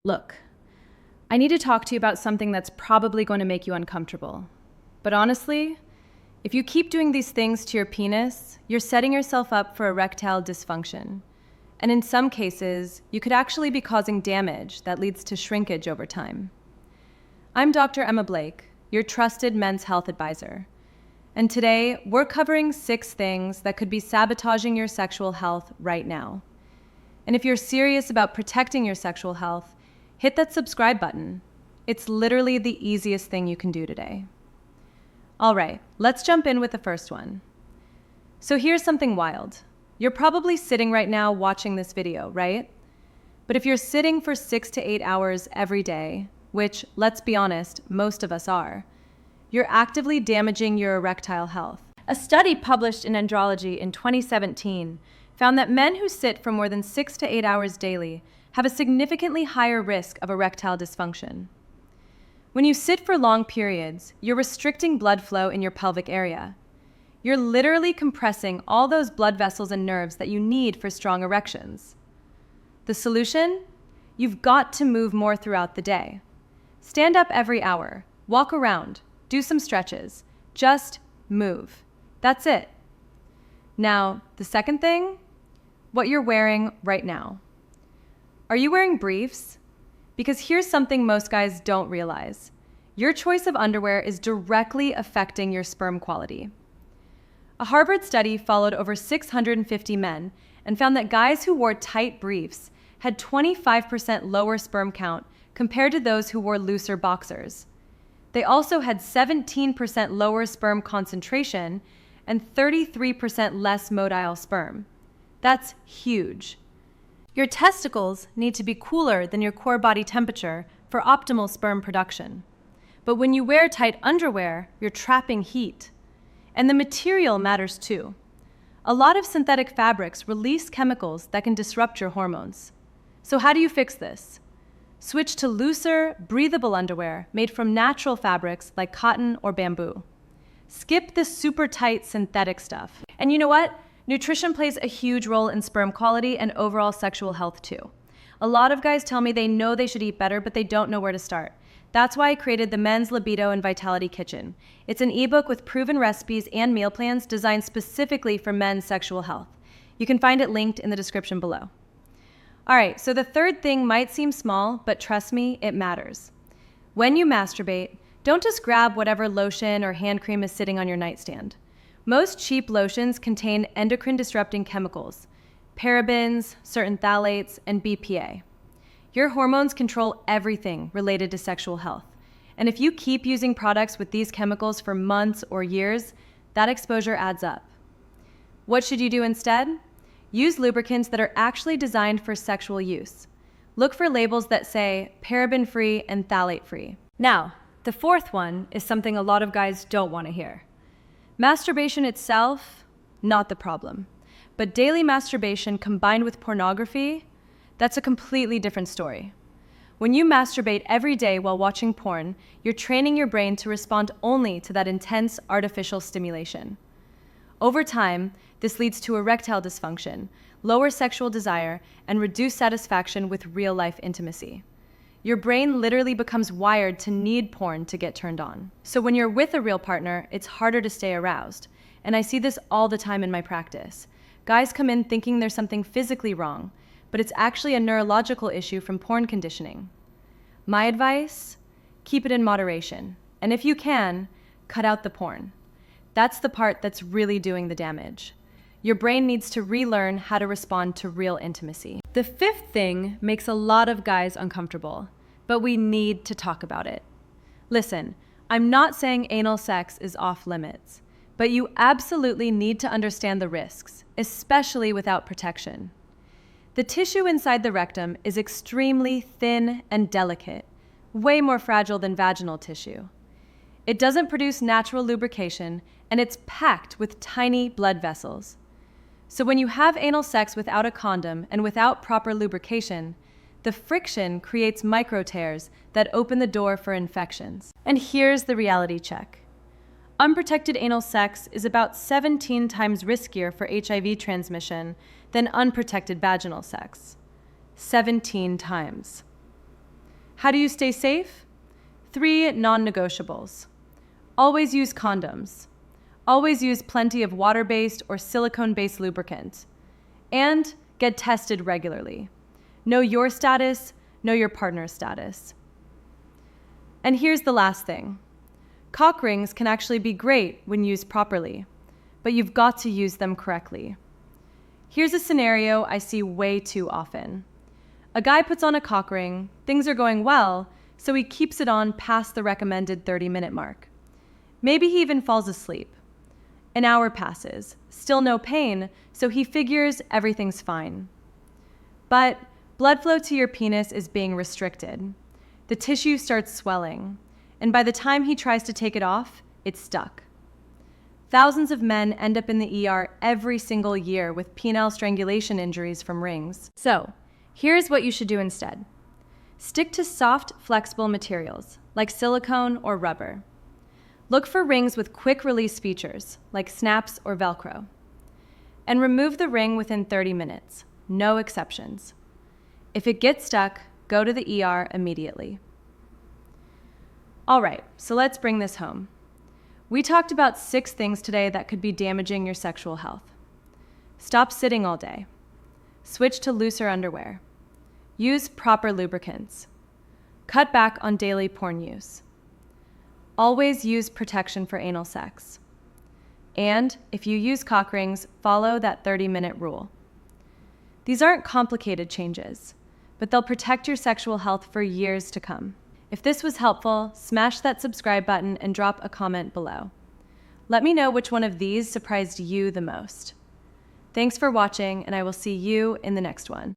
Look, I need to talk to you about something that's probably going to make you uncomfortable. But honestly, if you keep doing these things to your penis, you're setting yourself up for erectile dysfunction. And in some cases, you could actually be causing damage that leads to shrinkage over time. I'm Dr. Emma Blake, your trusted men's health advisor. And today, we're covering 6 things that could be sabotaging your sexual health right now. And if you're serious about protecting your sexual health, hit that subscribe button. It's literally the easiest thing you can do today. All right, let's jump in with the first one. So here's something wild. You're probably sitting right now watching this video, right? But if you're sitting for 6 to 8 hours every day, which, let's be honest, most of us are, you're actively damaging your erectile health. A study published in Andrology in 2017 found that men who sit for more than 6 to 8 hours daily have a significantly higher risk of erectile dysfunction. When you sit for long periods, you're restricting blood flow in your pelvic area. You're literally compressing all those blood vessels and nerves that you need for strong erections. The solution? You've got to move more throughout the day. Stand up every hour, walk around, do some stretches. Just move. That's it. Now, the second thing, what you're wearing right now. Are you wearing briefs? Because here's something most guys don't realize. Your choice of underwear is directly affecting your sperm quality. A Harvard study followed over 650 men and found that guys who wore tight briefs had 25% lower sperm count compared to those who wore looser boxers. They also had 17% lower sperm concentration and 33% less motile sperm. That's huge. Your testicles need to be cooler than your core body temperature for optimal sperm production. But when you wear tight underwear, you're trapping heat. And the material matters too. A lot of synthetic fabrics release chemicals that can disrupt your hormones. So how do you fix this? Switch to looser, breathable underwear made from natural fabrics like cotton or bamboo. Skip the super tight synthetic stuff. And you know what? Nutrition plays a huge role in sperm quality and overall sexual health too. A lot of guys tell me they know they should eat better, but they don't know where to start. That's why I created the Men's Libido and Vitality Kitchen. It's an ebook with proven recipes and meal plans designed specifically for men's sexual health. You can find it linked in the description below. All right, so the third thing might seem small, but trust me, it matters. When you masturbate, don't just grab whatever lotion or hand cream is sitting on your nightstand. Most cheap lotions contain endocrine-disrupting chemicals, parabens, certain phthalates, and BPA. Your hormones control everything related to sexual health. And if you keep using products with these chemicals for months or years, that exposure adds up. What should you do instead? Use lubricants that are actually designed for sexual use. Look for labels that say paraben-free and phthalate-free. Now, the fourth one is something a lot of guys don't want to hear. Masturbation itself, not the problem. But daily masturbation combined with pornography, that's a completely different story. When you masturbate every day while watching porn, you're training your brain to respond only to that intense artificial stimulation. Over time, this leads to erectile dysfunction, lower sexual desire, and reduced satisfaction with real-life intimacy. Your brain literally becomes wired to need porn to get turned on. So when you're with a real partner, it's harder to stay aroused. And I see this all the time in my practice. Guys come in thinking there's something physically wrong, but it's actually a neurological issue from porn conditioning. My advice? Keep it in moderation. And if you can, cut out the porn. That's the part that's really doing the damage. Your brain needs to relearn how to respond to real intimacy. The fifth thing makes a lot of guys uncomfortable, but we need to talk about it. Listen, I'm not saying anal sex is off limits, but you absolutely need to understand the risks, especially without protection. The tissue inside the rectum is extremely thin and delicate, way more fragile than vaginal tissue. It doesn't produce natural lubrication, and it's packed with tiny blood vessels. So when you have anal sex without a condom and without proper lubrication, the friction creates micro tears that open the door for infections. And here's the reality check. Unprotected anal sex is about 17 times riskier for HIV transmission than unprotected vaginal sex. 17 times. How do you stay safe? 3 non-negotiables. Always use condoms. Always use plenty of water-based or silicone-based lubricant. And get tested regularly. Know your status, know your partner's status. And here's the last thing. Cock rings can actually be great when used properly, but you've got to use them correctly. Here's a scenario I see way too often. A guy puts on a cock ring, things are going well, so he keeps it on past the recommended 30-minute mark. Maybe he even falls asleep. An hour passes, still no pain, so he figures everything's fine. But blood flow to your penis is being restricted. The tissue starts swelling, and by the time he tries to take it off, it's stuck. Thousands of men end up in the ER every single year with penile strangulation injuries from rings. So, here's what you should do instead. Stick to soft, flexible materials, like silicone or rubber. Look for rings with quick release features, like snaps or Velcro. And remove the ring within 30 minutes, no exceptions. If it gets stuck, go to the ER immediately. All right, so let's bring this home. We talked about 6 things today that could be damaging your sexual health. Stop sitting all day. Switch to looser underwear. Use proper lubricants. Cut back on daily porn use. Always use protection for anal sex. And if you use cock rings, follow that 30-minute rule. These aren't complicated changes, but they'll protect your sexual health for years to come. If this was helpful, smash that subscribe button and drop a comment below. Let me know which one of these surprised you the most. Thanks for watching, and I will see you in the next one.